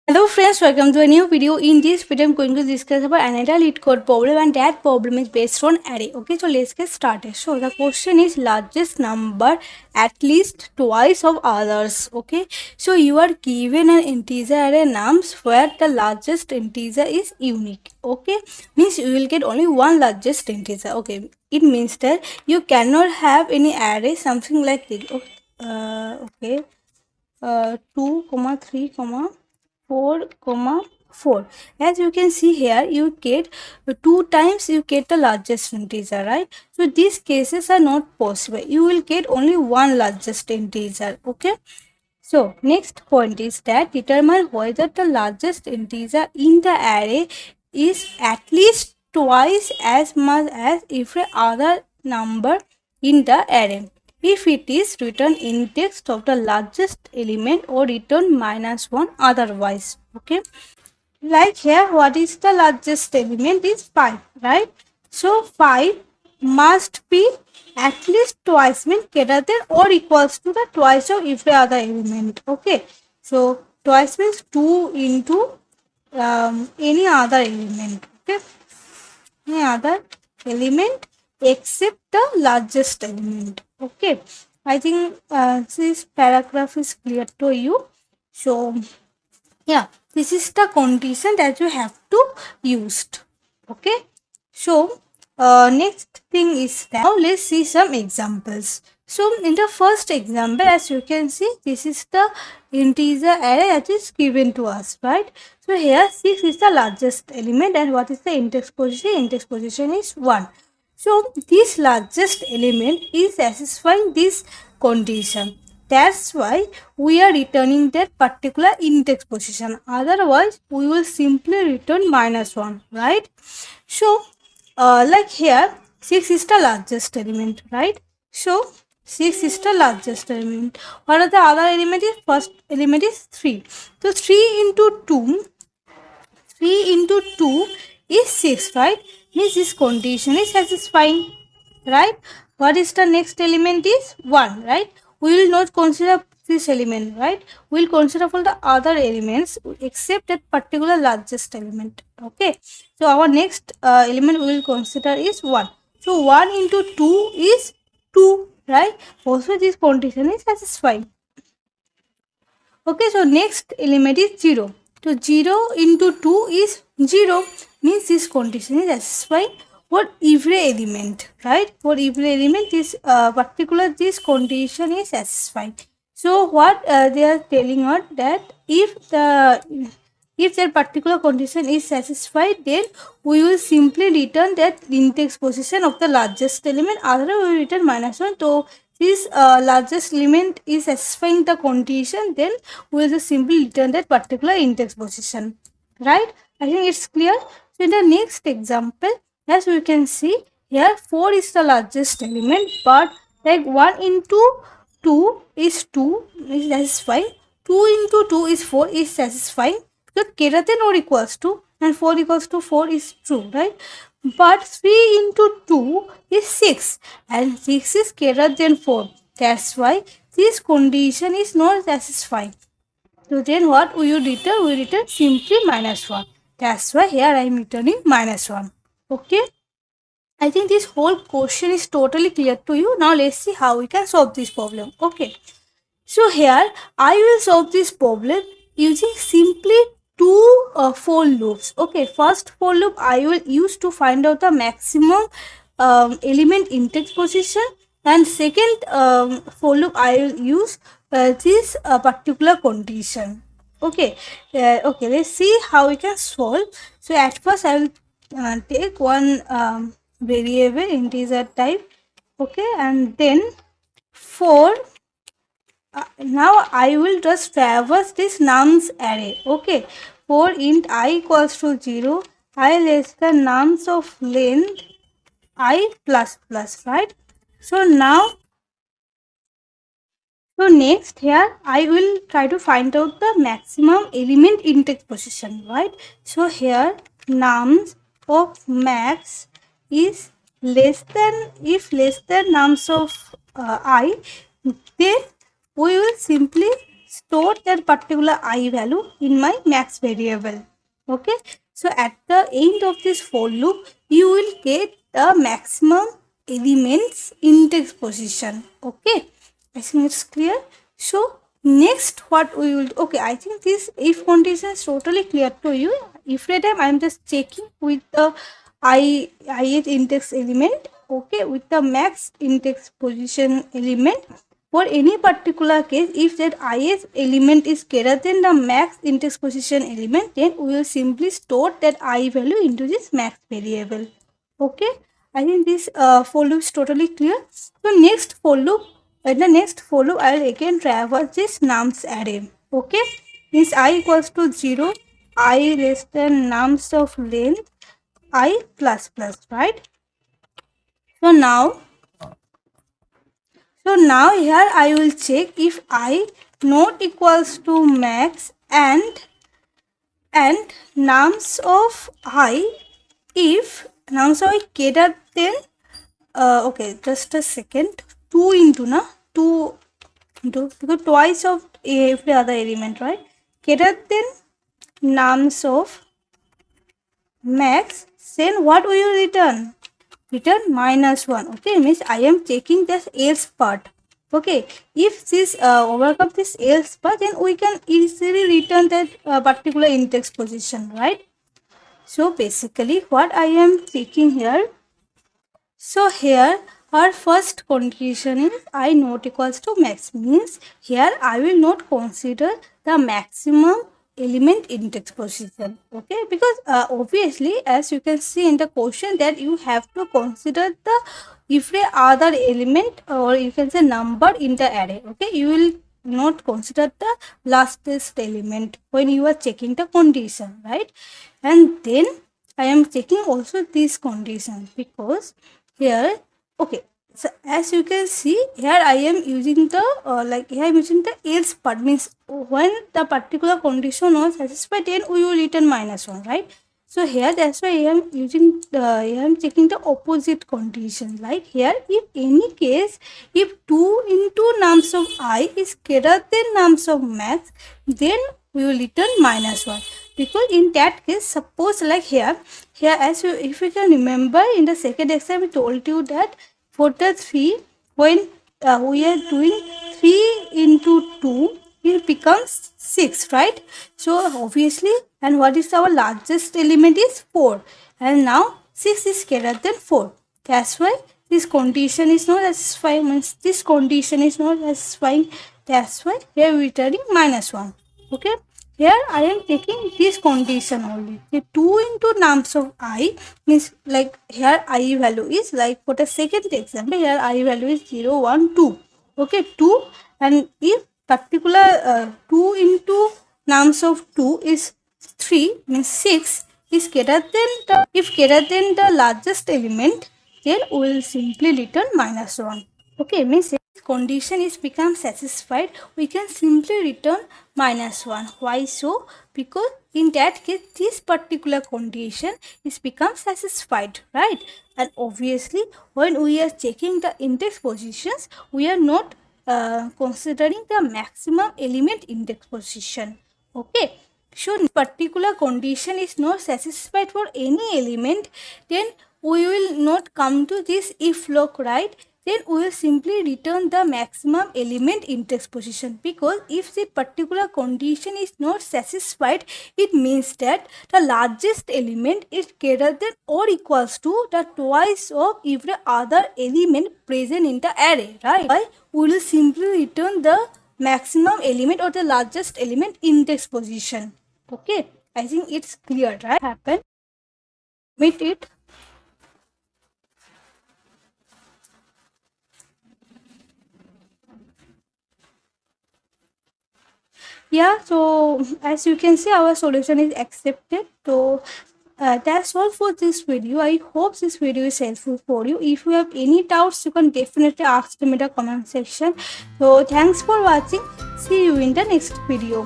Hello friends, welcome to a new video. In this video, I'm going to discuss about another Leetcode problem, and that problem is based on array. Okay, so let's get started. So the question is largest number at least twice of others. Okay, so you are given an integer array nums where the largest integer is unique. Okay, means you will get only one largest integer. Okay, it means that you cannot have any array something like this. Okay, 2 comma 3 comma 4 comma 4. As you can see here, you get 2 times you get the largest integer, right? So these cases are not possible. You will get only one largest integer. Okay, so next point is that determine whether the largest integer in the array is at least twice as much as every other number in the array. If it is, return index of the largest element or return -1 otherwise. Okay, like here, what is the largest element is 5, right? So 5 must be at least twice, means greater than or equals to the twice of every other element. Okay, so twice means 2 into any other element. Okay, any other element except the largest element. Okay, I think this paragraph is clear to you. So yeah, this is the condition that you have to use. Okay, so next thing is that now let's see some examples. So in the first example, as you can see, this is the integer array that is given to us, right? So here 6 is the largest element, and what is the index position? Index position is 1. So this largest element is satisfying this condition. That's why we are returning that particular index position. Otherwise, we will simply return -1, right? So, like here, 6 is the largest element, right? So, 6 is the largest element. What are the other element? First element is 3. So, 3 into 2 is 6, right? Means this condition is satisfying, right? What is the next element is 1, right? We will not consider this element, right? We will consider all the other elements except that particular largest element. Okay, so our next element we will consider is 1. So 1 into 2 is 2, right? Also this condition is satisfying. Okay, so next element is 0. So 0 into 2 is 0, means this condition is satisfying for every element, right? For every element, this particular this condition is satisfying. So what they are telling us that if that particular condition is satisfied, then we will simply return that index position of the largest element. Otherwise, we will return -1. So this largest element is satisfying the condition, then we will just simply return that particular index position, right? I think it's clear. So in the next example, as we can see here, 4 is the largest element, but like 1 into 2 is 2 is satisfying, 2 into 2 is 4 is satisfying, because greater than or equals to, and 4 equals to 4 is true, right? But 3 into 2 is 6, and 6 is greater than 4. That's why this condition is not satisfying. So then what we will return? We return simply -1. That's why here I am returning -1. Okay. I think this whole question is totally clear to you. Now let's see how we can solve this problem. Okay. So here I will solve this problem using simply two for loops. Okay, first for loop I will use to find out the maximum element index position, and second for loop I will use this particular condition. Okay, okay, let's see how we can solve. So at first I will take one variable integer type. Okay, and then for now I will just traverse this nums array. Okay, for int I equals to 0, I less the nums of length I plus plus, right? So now, so next here I will try to find out the maximum element index position, right? So here nums of max is less than, if less than nums of I, then we will simply store that particular I value in my max variable. Okay, so at the end of this for loop, you will get the maximum elements index position. Okay, I think it's clear. So next what we will, okay, I think this if condition is totally clear to you. If time I am just checking with the ith index element, okay, with the max index position element. For any particular case, if that ith element is greater than the max index position element, then we will simply store that I value into this max variable. Okay, I think this for loop is totally clear. So next for loop, in the next for loop, I will again traverse this nums array. Okay, means I equals to 0, I less than nums of length I plus plus, right? So now here I will check if I not equals to max and nums of I, if nums of I greater than okay, just a second, 2 into na 2 into, because twice of every other element, right? Greater than nums of max, then what will you return? Return -1. Okay, means I am taking this else part. Okay, if this overcome this else part, then we can easily return that particular index position, right? So basically what I am taking here, so here our first condition is I not equals to max, means here I will not consider the maximum element index position. Okay, because obviously as you can see in the question that you have to consider the every other element, or you can say number in the array. Okay, you will not consider the lastest element when you are checking the condition, right? And then I am checking also this condition, because here, okay, so as you can see here I am using the like here I am using the else part, means when the particular condition was satisfied, then we will return -1, right? So here that's why I am using the, I am checking the opposite condition. Like here, if any case, if 2 into nums of I is greater than nums of max, then we will return -1. Because in that case, suppose like here as you, if you can remember in the second exam, I told you that for the 3, when we are doing 3 into 2, it becomes 6, right? So obviously, and what is our largest element is 4, and now 6 is greater than 4. That's why this condition is not satisfying, means this condition is not satisfying. That's why we are returning -1. Okay, here I am taking this condition only. The 2 into nums of I, means like here I value is, like for the second example, here I value is 0, 1, 2. Okay, 2, and if particular 2 into nums of 2 is 3, means 6 is greater than the, if greater than the largest element, then we will simply return -1. Okay, means if condition is become satisfied, we can simply return -1. Why so? Because in that case, this particular condition is become satisfied, right? And obviously, when we are checking the index positions, we are not considering the maximum element index position. Okay, so particular condition is not satisfied for any element, then we will not come to this if block, right? Then we will simply return the maximum element index position, because if the particular condition is not satisfied, it means that the largest element is greater than or equals to the twice of every other element present in the array, right? Why? We will simply return the maximum element or the largest element index position. Okay, I think it's clear, right? Happen. Meet it. Yeah, so as you can see, our solution is accepted. So that's all for this video. I hope this video is helpful for you. If you have any doubts, you can definitely ask them in the comment section. So thanks for watching. See you in the next video.